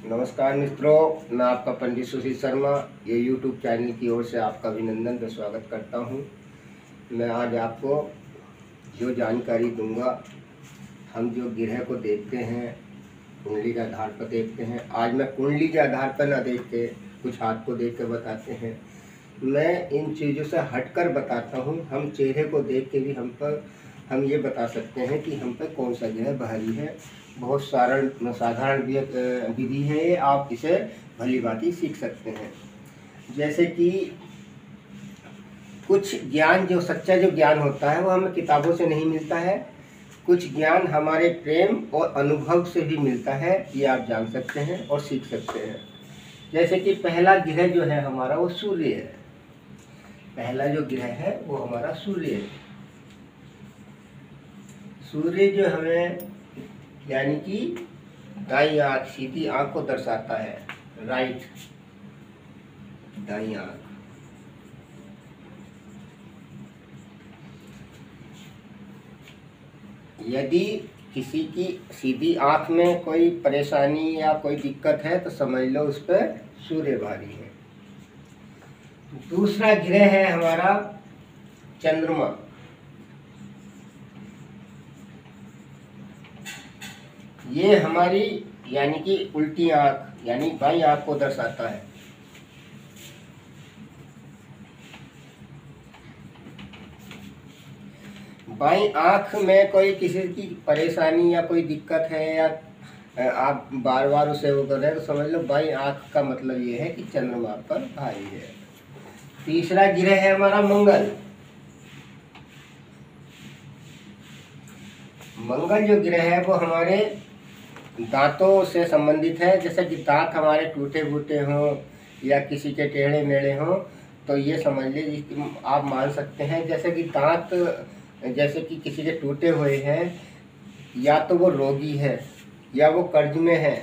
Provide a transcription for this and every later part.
नमस्कार मित्रों, मैं आपका पंडित सुशील शर्मा ये YouTube चैनल की ओर से आपका अभिनंदन व स्वागत करता हूं। मैं आज आपको जो जानकारी दूंगा, हम जो ग्रह को देखते हैं कुंडली के आधार पर देखते हैं। आज मैं कुंडली के आधार पर ना देख के कुछ हाथ को देख के बताते हैं। मैं इन चीज़ों से हटकर बताता हूं। हम चेहरे को देख के भी हम ये बता सकते हैं कि हम पर कौन सा ग्रह भारी है। बहुत साधारण विधि है ये, आप इसे भली भांति सीख सकते हैं। जैसे कि कुछ ज्ञान, जो सच्चा जो ज्ञान होता है वो हमें किताबों से नहीं मिलता है। कुछ ज्ञान हमारे प्रेम और अनुभव से भी मिलता है, ये आप जान सकते हैं और सीख सकते हैं। जैसे कि पहला ग्रह जो है हमारा वो सूर्य है। पहला जो ग्रह है वो हमारा सूर्य है। सूर्य जो हमें यानी कि दाईं आंख, सीधी आंख को दर्शाता है, राइट, दाईं आंख। यदि किसी की सीधी आंख में कोई परेशानी या कोई दिक्कत है तो समझ लो उस पर सूर्य भारी है। दूसरा ग्रह है हमारा चंद्रमा। ये हमारी यानी कि उल्टी आंख यानी बाईं आंख को दर्शाता है। बाईं आंख में कोई किसी की परेशानी या कोई दिक्कत है या आप बार बार उसे वो कर रहे हैं तो समझ लो बाईं आंख का मतलब ये है कि चंद्रमा पर भारी है। तीसरा ग्रह है हमारा मंगल। मंगल जो ग्रह है वो हमारे दांतों से संबंधित है। जैसे कि दांत हमारे टूटे फूटे हों या किसी के टेढ़े मेढ़े हों तो ये समझ लीजिए, आप मान सकते हैं जैसे कि दांत जैसे कि किसी के टूटे हुए हैं, या तो वो रोगी है या वो कर्ज में है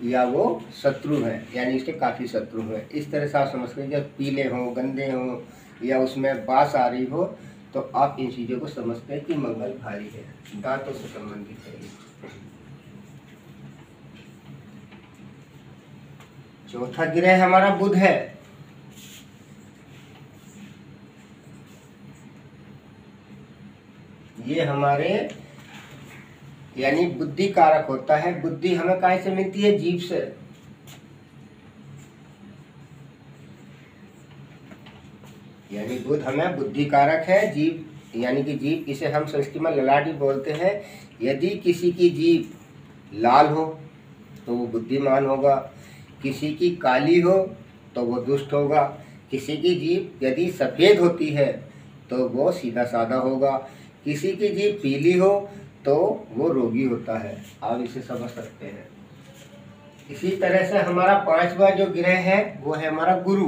या वो शत्रु है, यानी इसके काफ़ी शत्रु हैं। इस तरह से आप समझ सकते हैं। जब पीले हों, गंदे हों या उसमें बास आ रही हो तो आप इन चीज़ों को समझते हैं कि मंगल भारी है, दांतों से संबंधित है। चौथा ग्रह हमारा बुध है। ये हमारे यानी बुद्धि कारक होता है। बुद्धि हमें कहाँ से मिलती है? जीभ से। यानी बुध हमें बुद्धि कारक है। जीभ यानी कि जीभ, इसे हम संस्कृत में ललाट भी बोलते हैं। यदि किसी की जीभ लाल हो तो वो बुद्धिमान होगा, किसी की काली हो तो वो दुष्ट होगा, किसी की जीभ यदि सफ़ेद होती है तो वो सीधा साधा होगा, किसी की जीभ पीली हो तो वो रोगी होता है। आप इसे समझ सकते हैं। इसी तरह से हमारा पांचवा जो ग्रह है वो है हमारा गुरु।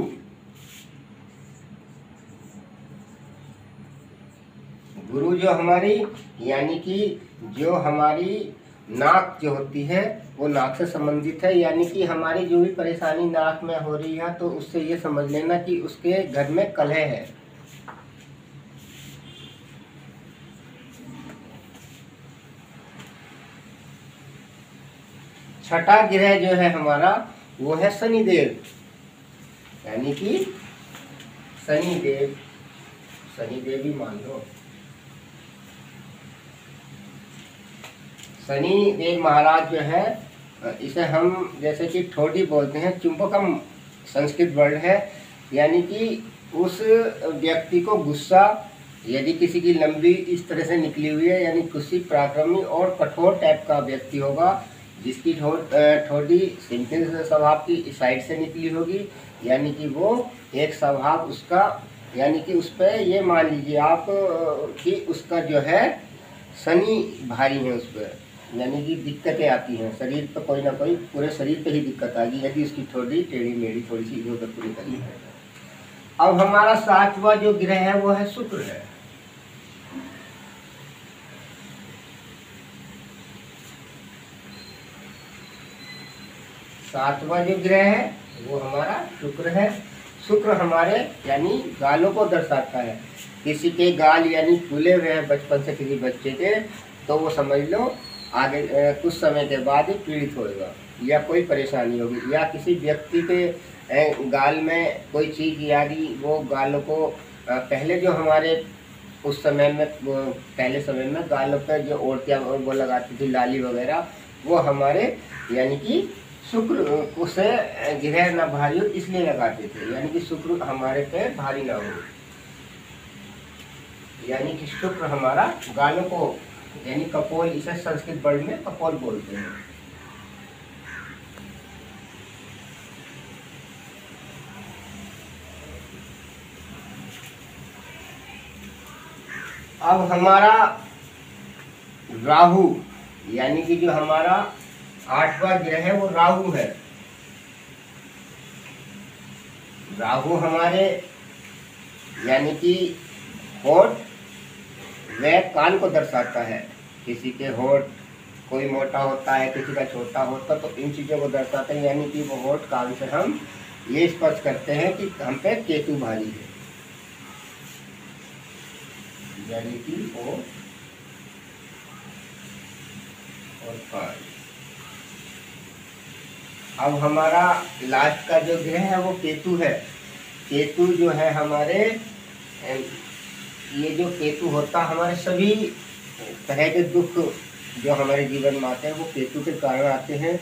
गुरु जो हमारी यानी कि जो हमारी नाक जो होती है वो नाक से संबंधित है। यानी कि हमारी जो भी परेशानी नाक में हो रही है तो उससे ये समझ लेना कि उसके घर में कलह है। छठा ग्रह जो है हमारा वो है शनिदेव। यानी कि शनिदेव, शनिदेव ही मान लो। शनिदेव महाराज जो है, इसे हम जैसे कि ठोडी बोलते हैं, चुंबकम संस्कृत वर्ड है। यानी कि उस व्यक्ति को गुस्सा यदि किसी की लंबी इस तरह से निकली हुई है, यानी किसी पराक्रमी और कठोर टाइप का व्यक्ति होगा जिसकी ठोडी सिंपल स्वभाव की इस साइड से निकली होगी, यानी कि वो एक स्वभाव उसका, यानी कि उस पर ये मान लीजिए आप कि उसका जो है शनि भारी है उस पर, यानी कि दिक्कतें आती हैं शरीर पर, कोई ना कोई पूरे शरीर पे ही दिक्कत आ गई यदि उसकी ठोडी टेढ़ी मेढ़ी थोड़ी सी इधर उधर पूरी करी है। अब हमारा सातवां जो ग्रह है वो है शुक्र है। सातवां जो ग्रह है वो हमारा शुक्र है। शुक्र हमारे यानी गालों को दर्शाता है। किसी के गाल यानी फूले हुए हैं बचपन से किसी बच्चे के, तो वो समझ लो आगे कुछ समय के बाद ही पीड़ित होगा। या कोई परेशानी होगी, या किसी व्यक्ति के गाल में कोई चीज़ यारी वो गालों को पहले जो हमारे उस समय में पहले समय में गालों पर जो औरतें वो लगाती थी लाली वगैरह, वो हमारे यानी कि शुक्र उसे ग्रह ना भारी हो इसलिए लगाते थे, यानी कि शुक्र हमारे पे भारी ना हो, यानी कि शुक्र हमारा गालों को यानी कपोल, इसे संस्कृत वर्ड में कपोल बोलते हैं। अब हमारा राहु यानी कि जो हमारा 8वां ग्रह है वो राहु है। राहु हमारे यानी कि होठ व कान को दर्शाता है। किसी के होठ कोई मोटा होता है, किसी का छोटा होता, तो इन चीज़ों को दर्शाते हैं, यानी कि वो होठ कान से हम ये स्पष्ट करते हैं कि हम पे केतु भारी है, यानी कि होठ और कान। अब हमारा लास्ट का जो ग्रह है वो केतु है। केतु जो है हमारे ये जो केतु होता हमारे सभी तरह के दुख जो हमारे जीवन में आते हैं वो केतु के कारण आते हैं।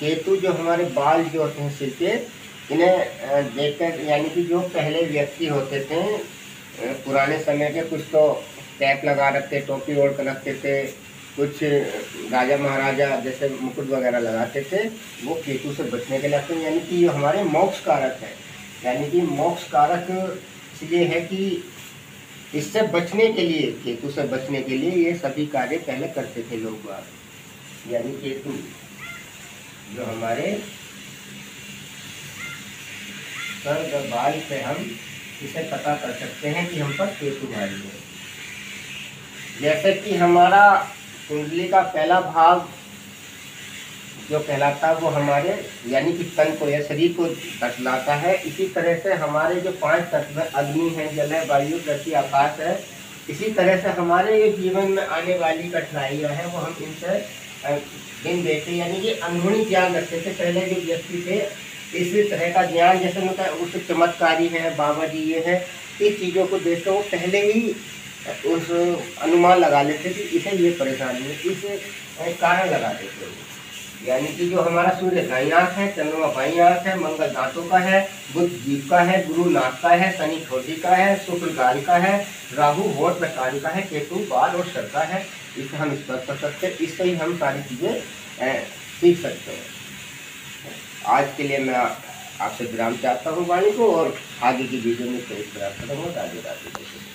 केतु जो हमारे बाल जो होते हैं सिर के, इन्हें देखकर यानी कि जो पहले व्यक्ति होते थे पुराने समय के, कुछ तो कैप लगा रखते, टोपी ओढ़ कर रखते थे, कुछ राजा महाराजा जैसे मुकुट वगैरह लगाते थे, वो केतु से बचने के लिए आते हैं, यानी कि ये हमारे मोक्ष कारक है। यानी कि मोक्ष कारक इसलिए है कि इससे बचने के लिए, केतु से बचने के लिए ये सभी कार्य पहले करते थे लोग। यानी केतु जो हमारे सर बाल से हम इसे पता कर सकते हैं कि हम पर केतु भारी है। जैसे कि हमारा कुंडली का पहला भाग जो कहलाता है वो हमारे यानी कि तन को या शरीर को बतलाता है। इसी तरह से हमारे जो 5 तत्व है, अग्नि है, जल है, वायु, पृथ्वी, आकाश है, इसी तरह से हमारे ये जीवन में आने वाली कठिनाइयाँ हैं वो हम इनसे दिन देते, यानी कि अंदरूनी ज्ञान रखते थे। पहले जो व्यक्ति थे इस तरह का ज्ञान जैसे मतलब उस चमत्कारी है, बाबा जी ये है, इस चीज़ों को देखते वो पहले ही उस अनुमान लगा लेते कि इसे ये परेशानी है, इस कारण लगा देते। यानी कि जो हमारा सूर्य दाईं आंख है, चंद्रमा बाईं आंख है, मंगल दांतों का है, बुध जीभ का है, गुरु नाक का है, शनि ठोड़ी का है, शुक्र गाल का है, राहु होठ व कान का है, केतु बाल और सर का है। इसे हम स्पष्ट कर सकते हैं, इससे ही हम सारी चीज़ें सीख सकते हैं। आज के लिए मैं आपसे विराम चाहता हूँ वाणी को, और आगे की वीडियो में फिर इस तरह करूँगा। राधे राधे।